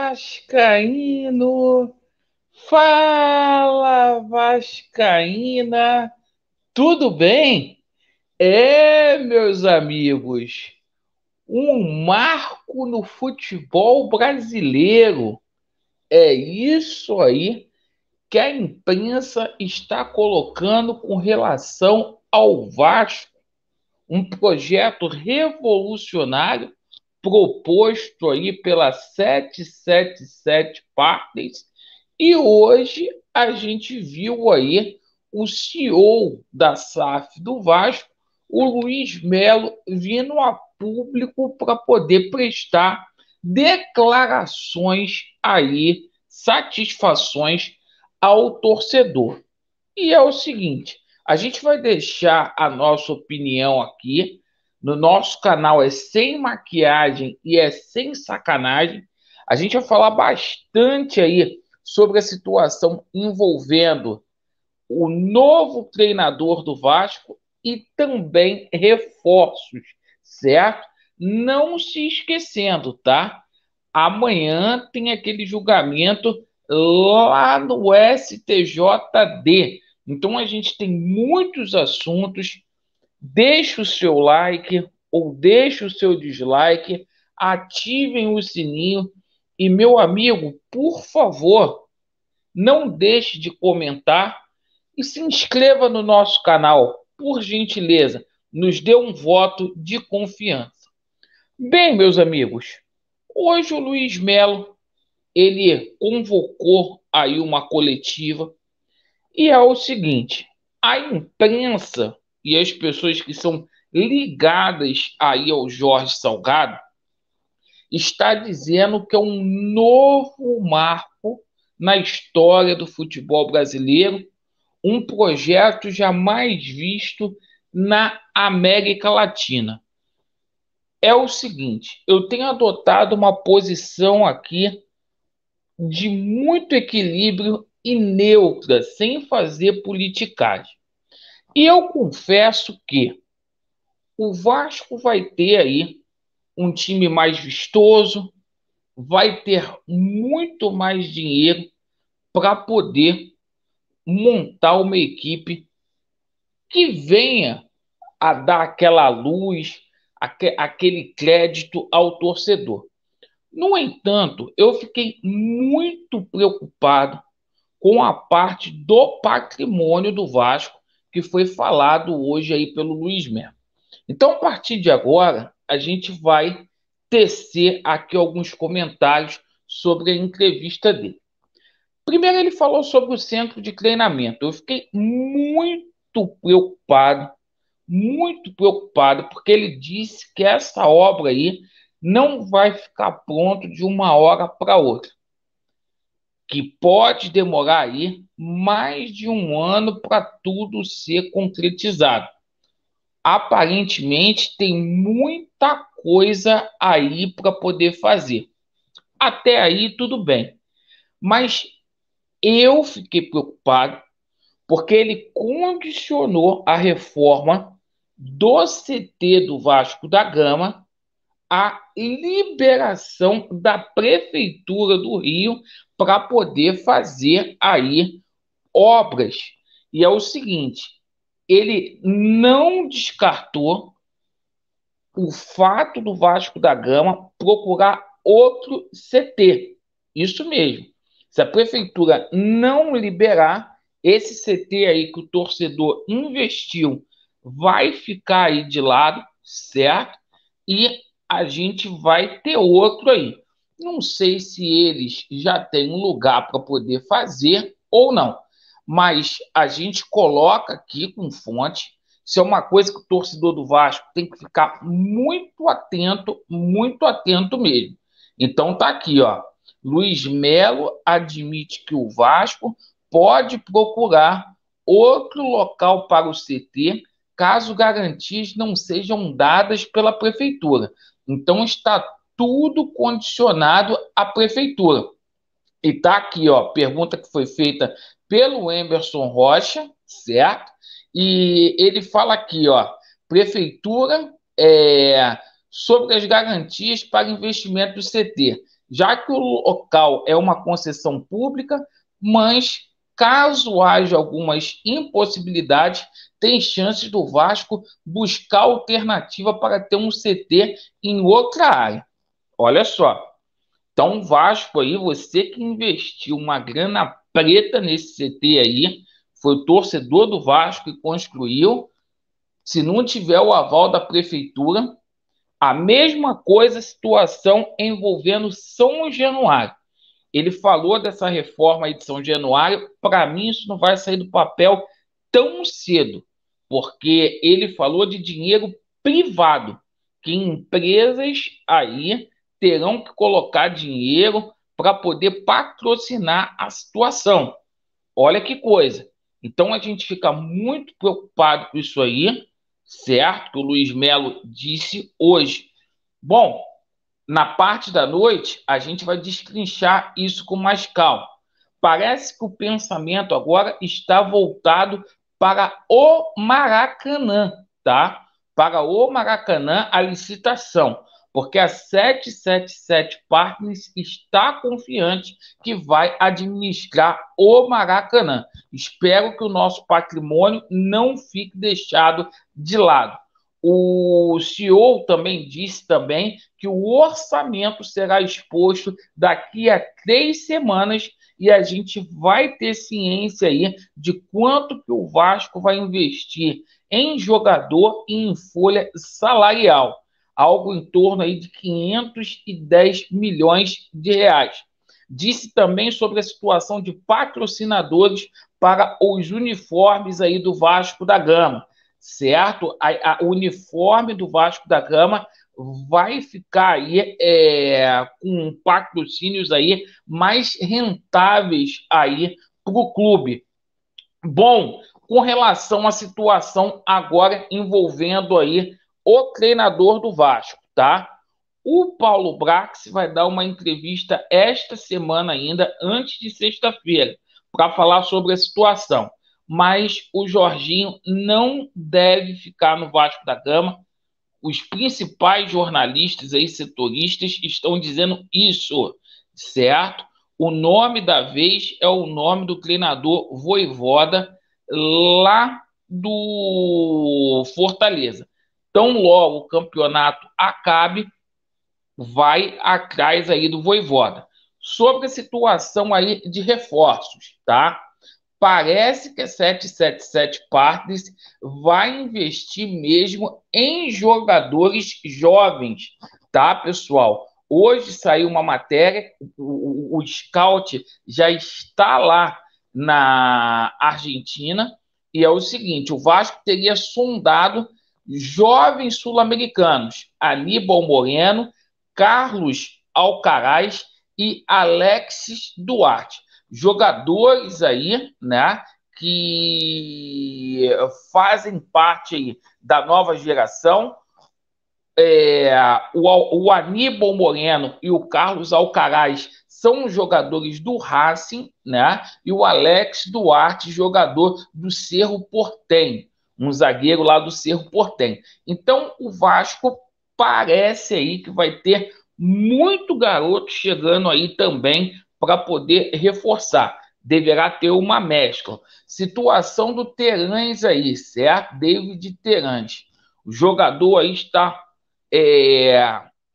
Vascaíno! Fala, Vascaína! Tudo bem? Meus amigos, um marco no futebol brasileiro. É isso aí que a imprensa está colocando com relação ao Vasco, um projeto revolucionário proposto aí pela 777 Partners. E hoje a gente viu aí o CEO da SAF do Vasco, o Luiz Melo, vindo a público para poder prestar declarações aí, satisfações ao torcedor. E é o seguinte, a gente vai deixar a nossa opinião aqui. No nosso canal é sem maquiagem e é sem sacanagem. A gente vai falar bastante aí sobre a situação envolvendo o novo treinador do Vasco e também reforços, certo? Não se esquecendo, tá? Amanhã tem aquele julgamento lá no STJD. Então a gente tem muitos assuntos. Deixe o seu like ou deixe o seu dislike, ativem o sininho e, meu amigo, por favor, não deixe de comentar e se inscreva no nosso canal, por gentileza. Nos dê um voto de confiança. Bem, meus amigos, hoje o Luiz Melo ele convocou aí uma coletiva e é o seguinte: a imprensa e as pessoas que são ligadas aí ao Jorge Salgado está dizendo que é um novo marco na história do futebol brasileiro, um projeto jamais visto na América Latina. É o seguinte, eu tenho adotado uma posição aqui de muito equilíbrio e neutra, sem fazer politicagem. E eu confesso que o Vasco vai ter aí um time mais vistoso, vai ter muito mais dinheiro para poder montar uma equipe que venha a dar aquela luz, aquele crédito ao torcedor. No entanto, eu fiquei muito preocupado com a parte do patrimônio do Vasco que foi falado hoje aí pelo Luiz Melo. Então, a partir de agora, a gente vai tecer aqui alguns comentários sobre a entrevista dele. Primeiro, ele falou sobre o centro de treinamento. Eu fiquei muito preocupado, porque ele disse que essa obra aí não vai ficar pronto de uma hora para outra, que pode demorar aí mais de um ano para tudo ser concretizado. Aparentemente tem muita coisa aí para poder fazer. Até aí tudo bem. Mas eu fiquei preocupado porque ele condicionou a reforma do CT do Vasco da Gama à liberação da Prefeitura do Rio para poder fazer aí obras. E é o seguinte, ele não descartou o fato do Vasco da Gama procurar outro CT. Isso mesmo. Se a prefeitura não liberar, esse CT aí que o torcedor investiu vai ficar aí de lado, certo? E a gente vai ter outro aí. Não sei se eles já têm um lugar para poder fazer ou não, mas a gente coloca aqui com fonte. Isso é uma coisa que o torcedor do Vasco tem que ficar muito atento mesmo. Então tá aqui, ó. Luiz Melo admite que o Vasco pode procurar outro local para o CT, caso garantias não sejam dadas pela prefeitura. Então está tudo condicionado à prefeitura. E tá aqui, ó, pergunta que foi feita pelo Emerson Rocha, certo? E ele fala aqui, ó, prefeitura sobre as garantias para investimento do CT. já que o local é uma concessão pública, mas caso haja algumas impossibilidades, tem chances do Vasco buscar alternativa para ter um CT em outra área. Olha só. Então, o Vasco aí, você que investiu uma grana preta nesse CT aí, foi o torcedor do Vasco que construiu. Se não tiver o aval da prefeitura, a mesma coisa, situação envolvendo São Januário. Ele falou dessa reforma aí de São Januário. Para mim, isso não vai sair do papel tão cedo, porque ele falou de dinheiro privado, que empresas aí terão que colocar dinheiro para poder patrocinar a situação. Olha que coisa. Então a gente fica muito preocupado com isso aí, certo? Que o Luiz Melo disse hoje. Bom, na parte da noite, a gente vai destrinchar isso com mais calma. Parece que o pensamento agora está voltado para o Maracanã, tá? Para o Maracanã, a licitação, porque a 777 Partners está confiante que vai administrar o Maracanã. Espero que o nosso patrimônio não fique deixado de lado. O CEO também disse também que o orçamento será exposto daqui a 3 semanas e a gente vai ter ciência aí de quanto que o Vasco vai investir em jogador e em folha salarial, algo em torno aí de 510 milhões de reais. Disse também sobre a situação de patrocinadores para os uniformes aí do Vasco da Gama, certo? O uniforme do Vasco da Gama vai ficar aí com patrocínios aí mais rentáveis aí para o clube. Bom, com relação à situação agora envolvendo aí o treinador do Vasco, tá? O Paulo Brax vai dar uma entrevista esta semana ainda, antes de sexta-feira, para falar sobre a situação. Mas o Jorginho não deve ficar no Vasco da Gama. Os principais jornalistas aí, setoristas, estão dizendo isso, certo? O nome da vez é o nome do treinador Vojvoda, lá do Fortaleza. Tão logo o campeonato acabe, vai atrás aí do Vojvoda. Sobre a situação aí de reforços, tá? Parece que a 777 Partners vai investir mesmo em jogadores jovens, tá, pessoal? Hoje saiu uma matéria, o Scout já está lá na Argentina, e é o seguinte: o Vasco teria sondado jovens sul-americanos, Aníbal Moreno, Carlos Alcaraz e Alexis Duarte. Jogadores aí, né, que fazem parte aí da nova geração. O Aníbal Moreno e o Carlos Alcaraz são jogadores do Racing, né? E o Alex Duarte, jogador do Cerro Porteño, um zagueiro lá do Cerro Porteño. Então, o Vasco parece aí que vai ter muito garoto chegando aí também para poder reforçar. Deverá ter uma mescla. Situação do Terãs aí, certo? David Terãs. O jogador aí está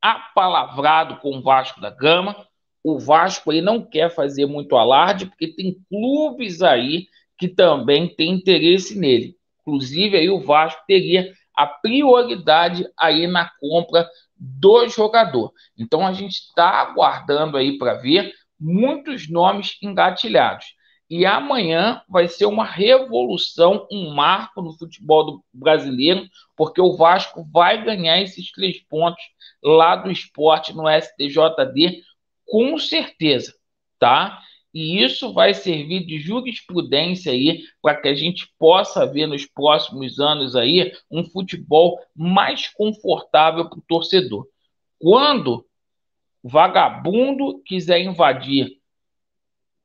apalavrado com o Vasco da Gama. O Vasco aí não quer fazer muito alarde, porque tem clubes aí que também têm interesse nele. Inclusive, aí o Vasco teria a prioridade aí na compra do jogador. Então, a gente está aguardando aí para ver muitos nomes engatilhados. E amanhã vai ser uma revolução, um marco no futebol brasileiro, porque o Vasco vai ganhar esses 3 pontos lá do Sport no STJD, com certeza, tá? E isso vai servir de jurisprudência aí para que a gente possa ver nos próximos anos aí um futebol mais confortável para o torcedor. Quando o vagabundo quiser invadir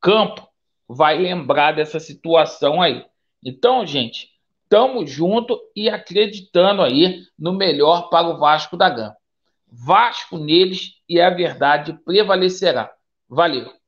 campo, vai lembrar dessa situação aí. Então, gente, estamos junto e acreditando aí no melhor para o Vasco da Gama. Vasco neles e a verdade prevalecerá. Valeu!